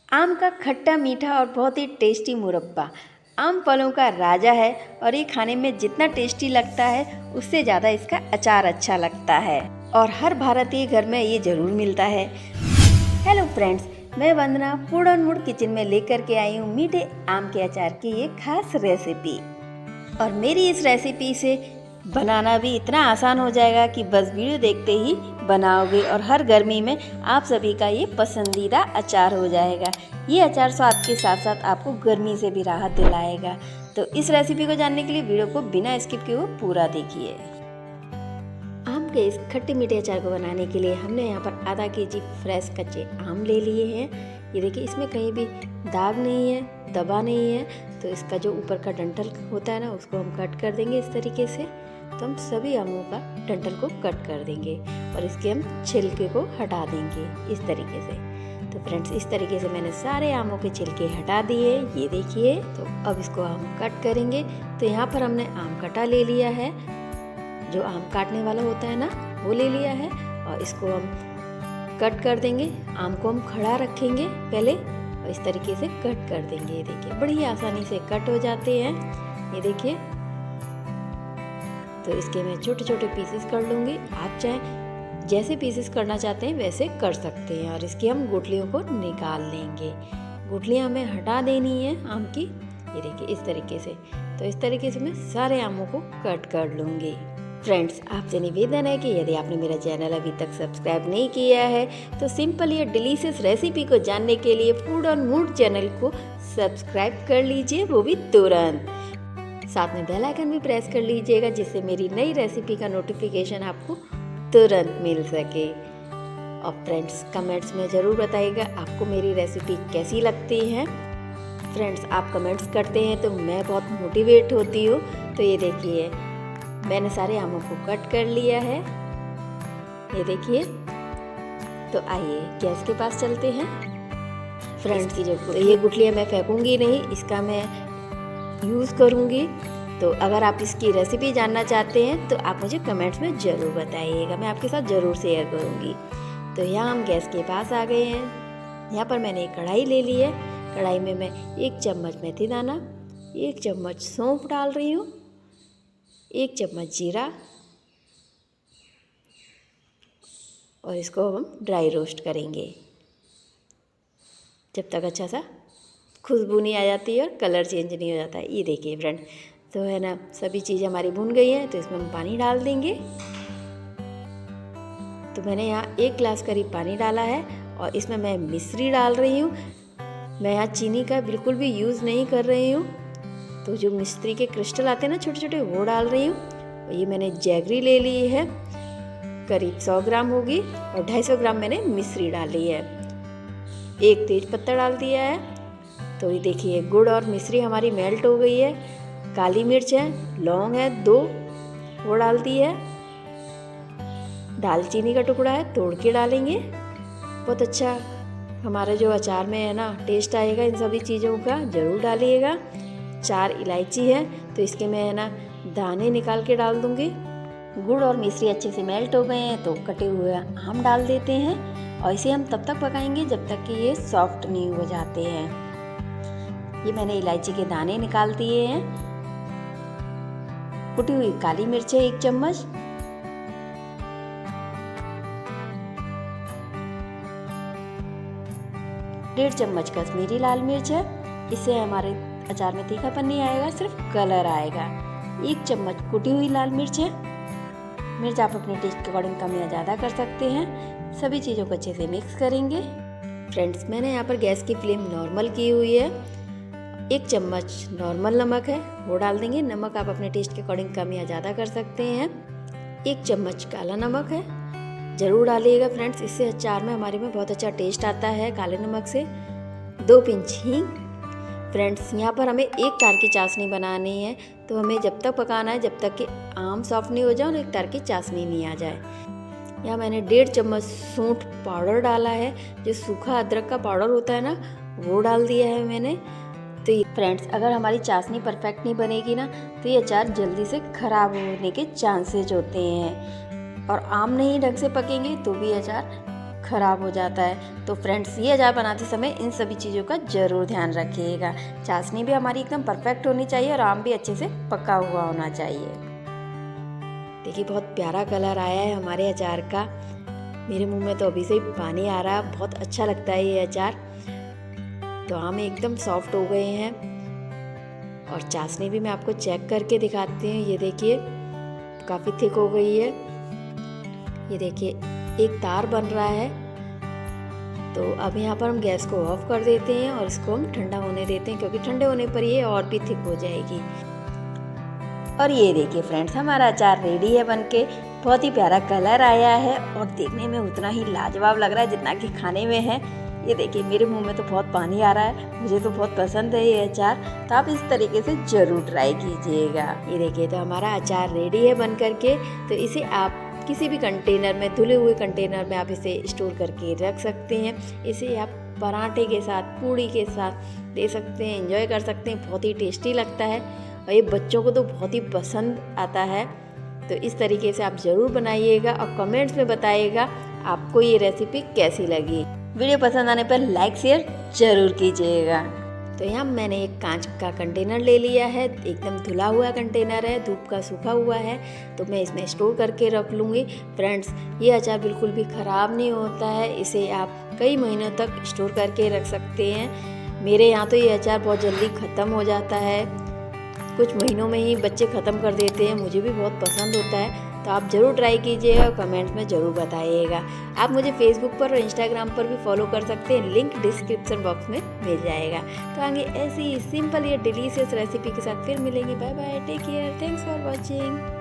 आम का खट्टा मीठा और बहुत ही टेस्टी मुरब्बा आम फलों का राजा है और ये खाने में जितना टेस्टी लगता है उससे ज़्यादा इसका अचार अच्छा लगता है और हर भारतीय घर में ये ज़रूर मिलता है। हेलो फ्रेंड्स, मैं वंदना फूड ऑन मूड किचन में लेकर के आई हूँ मीठे आम के अचार की ये खास रेसिपी। और मेरी इस रेसिपी से बनाना भी इतना आसान हो जाएगा कि बस वीडियो देखते ही बनाओगे और हर गर्मी में आप सभी का ये पसंदीदा अचार हो जाएगा। ये अचार स्वाद के साथ साथ आपको गर्मी से भी राहत दिलाएगा। तो इस रेसिपी को जानने के लिए वीडियो को बिना स्किप किए पूरा देखिए। आम के इस खट्टे मीठे अचार को बनाने के लिए हमने यहाँ पर आधा केजी फ्रेश कच्चे आम ले लिए हैं। ये देखिए, इसमें कहीं भी दाग नहीं है, दबा नहीं है। तो इसका जो ऊपर का डंठल होता है ना, उसको हम कट कर देंगे इस तरीके से। तो हम सभी आमों का डंठल को कट कर देंगे और इसके हम छिलके को हटा देंगे इस तरीके से। तो फ्रेंड्स, इस तरीके से मैंने सारे आमों के छिलके हटा दिए, ये देखिए। तो अब इसको हम कट करेंगे। तो यहाँ पर हमने आम कटा ले लिया है, जो आम काटने वाला होता है ना, वो ले लिया है और इसको हम कट कर देंगे। आम को हम खड़ा रखेंगे पहले और इस तरीके से कट कर देंगे। ये देखिए, बड़ी आसानी से कट हो जाते हैं, ये देखिए। तो इसके मैं छोटे छोटे पीसेस कर लूँगी। आप चाहे जैसे पीसेस करना चाहते हैं वैसे कर सकते हैं। और इसकी हम गुठलियों को निकाल लेंगे। गुठलियाँ हमें हटा देनी है आम की, ये देखिए इस तरीके से। तो इस तरीके से मैं सारे आमों को कट कर लूँगी। फ्रेंड्स, आपसे निवेदन है कि यदि आपने मेरा चैनल अभी तक सब्सक्राइब नहीं किया है तो सिंपल या डिलीशियस रेसिपी को जानने के लिए फूड ऑन मूड चैनल को सब्सक्राइब कर लीजिए, वो भी तुरंत। साथ में बेल आइकन भी प्रेस कर लीजिएगा, जिससे मेरी नई रेसिपी का नोटिफिकेशन आपको तुरंत मिल सके। और फ्रेंड्स, कमेंट्स में ज़रूर बताइएगा आपको मेरी रेसिपी कैसी लगती है। फ्रेंड्स, आप कमेंट्स करते हैं तो मैं बहुत मोटिवेट होती हूँ। तो ये देखिए, मैंने सारे आमों को कट कर लिया है, ये देखिए। तो आइए गैस के पास चलते हैं। फ्रेंड्स, की जो ये गुठलियाँ मैं फेंकूंगी नहीं, इसका मैं यूज़ करूंगी। तो अगर आप इसकी रेसिपी जानना चाहते हैं तो आप मुझे कमेंट्स में ज़रूर बताइएगा, मैं आपके साथ ज़रूर शेयर करूंगी। तो यहाँ हम गैस के पास आ गए हैं। यहाँ पर मैंने एक कढ़ाई ले ली है। कढ़ाई में मैं 1 चम्मच मेथी दाना, 1 चम्मच सौंफ डाल रही हूँ, 1 चम्मच जीरा, और इसको हम ड्राई रोस्ट करेंगे जब तक अच्छा सा खुशबू नहीं आ जाती है और कलर चेंज नहीं हो जाता है। ये देखिए फ्रेंड, तो है ना, सभी चीज़ें हमारी भुन गई हैं। तो इसमें हम पानी डाल देंगे। तो मैंने यहाँ 1 गिलास करीब पानी डाला है और इसमें मैं मिश्री डाल रही हूँ। मैं यहाँ चीनी का बिल्कुल भी यूज़ नहीं कर रही हूँ। तो जो मिश्री के क्रिस्टल आते हैं ना छोटे छोटे, वो डाल रही हूँ। और ये मैंने जैगरी ले ली है, करीब 100 ग्राम होगी, और 250 ग्राम मैंने मिश्री डाली है। 1 तेज पत्ता डाल दिया है। तो ये देखिए, गुड़ और मिश्री हमारी मेल्ट हो गई है। काली मिर्च है, लौंग है 2, वो डाल दी है। दालचीनी का टुकड़ा है, तोड़ के डालेंगे। बहुत अच्छा हमारे जो अचार में है ना टेस्ट आएगा इन सभी चीज़ों का, ज़रूर डालिएगा। 4 इलायची है, तो इसके मैं है ना दाने निकाल के डाल दूँगी। गुड़ और मिश्री अच्छे से मेल्ट हो गए हैं, तो कटे हुए आम डाल देते हैं और इसे हम तब तक पकाएंगे जब तक कि ये सॉफ्ट नहीं हो जाते हैं। ये मैंने इलायची के दाने निकाल दिए हैं। कुटी हुई काली मिर्च है 1 चम्मच, डेढ़ चम्मच कश्मीरी लाल मिर्च है। इससे हमारे अचार में तीखापन नहीं आएगा, सिर्फ कलर आएगा। 1 चम्मच कुटी हुई लाल मिर्च है। मिर्च आप अपने टेस्ट के अकॉर्डिंग कम या ज़्यादा कर सकते हैं। सभी चीज़ों को अच्छे से मिक्स करेंगे। फ्रेंड्स, मैंने यहाँ पर गैस की फ्लेम नॉर्मल की हुई है। 1 चम्मच नॉर्मल नमक है, वो डाल देंगे। नमक आप अपने टेस्ट के अकॉर्डिंग कम या ज़्यादा कर सकते हैं। 1 चम्मच काला नमक है, ज़रूर डालिएगा फ्रेंड्स, इससे अचार में हमारे में बहुत अच्छा टेस्ट आता है काले नमक से। 2 पिंच हींग। फ्रेंड्स, यहाँ पर हमें 1 तार की चाशनी बनानी है, तो हमें जब तक पकाना है जब तक कि आम सॉफ्ट नहीं हो जाए और 1 तार की चाशनी नहीं आ जाए। यहाँ मैंने 1.5 चम्मच सूंठ पाउडर डाला है, जो सूखा अदरक का पाउडर होता है ना, वो डाल दिया है मैंने। तो फ्रेंड्स, अगर हमारी चाशनी परफेक्ट नहीं बनेगी ना, तो ये अचार जल्दी से ख़राब होने के चांसेज होते हैं। और आम नहीं ढंग से पकेंगे तो भी अचार ख़राब हो जाता है। तो फ्रेंड्स, ये अचार बनाते समय इन सभी चीज़ों का ज़रूर ध्यान रखिएगा। चाशनी भी हमारी एकदम परफेक्ट होनी चाहिए और आम भी अच्छे से पका हुआ होना चाहिए। देखिए बहुत प्यारा कलर आया है हमारे अचार का। मेरे मुंह में तो अभी से ही पानी आ रहा है, बहुत अच्छा लगता है ये अचार। तो आम एकदम सॉफ्ट हो गए हैं और चाशनी भी मैं आपको चेक करके दिखाती हूँ। ये देखिए काफ़ी थिक हो गई है। ये देखिए एक तार बन रहा है। तो अब यहाँ पर हम गैस को ऑफ कर देते हैं और इसको हम ठंडा होने देते हैं, क्योंकि ठंडे होने पर ये और भी थिक हो जाएगी। और ये देखिए फ्रेंड्स, हमारा अचार रेडी है बनके। बहुत ही प्यारा कलर आया है और देखने में उतना ही लाजवाब लग रहा है जितना कि खाने में है। ये देखिए मेरे मुंह में तो बहुत पानी आ रहा है, मुझे तो बहुत पसंद है ये अचार। तो आप इस तरीके से ज़रूर ट्राई कीजिएगा। ये देखिए तो हमारा अचार रेडी है बन करके। तो इसे आप किसी भी कंटेनर में, धुले हुए कंटेनर में आप इसे स्टोर करके रख सकते हैं। इसे आप पराठे के साथ, पूड़ी के साथ दे सकते हैं, एंजॉय कर सकते हैं। बहुत ही टेस्टी लगता है और ये बच्चों को तो बहुत ही पसंद आता है। तो इस तरीके से आप ज़रूर बनाइएगा और कमेंट्स में बताइएगा आपको ये रेसिपी कैसी लगी। वीडियो पसंद आने पर लाइक शेयर ज़रूर कीजिएगा। तो यहाँ मैंने एक कांच का कंटेनर ले लिया है, एकदम धुला हुआ कंटेनर है, धूप का सूखा हुआ है। तो मैं इसमें स्टोर करके रख लूँगी। फ्रेंड्स, ये अचार बिल्कुल भी ख़राब नहीं होता है, इसे आप कई महीनों तक स्टोर करके रख सकते हैं। मेरे यहाँ तो ये अचार बहुत जल्दी ख़त्म हो जाता है, कुछ महीनों में ही बच्चे ख़त्म कर देते हैं। मुझे भी बहुत पसंद होता है। तो आप ज़रूर ट्राई कीजिएगा और कमेंट्स में ज़रूर बताइएगा। आप मुझे फेसबुक पर और इंस्टाग्राम पर भी फॉलो कर सकते हैं, लिंक डिस्क्रिप्शन बॉक्स में मिल जाएगा। तो आगे ऐसी ही सिंपल या डिलीशियस रेसिपी के साथ फिर मिलेंगे। Bye bye, take care, thanks for watching.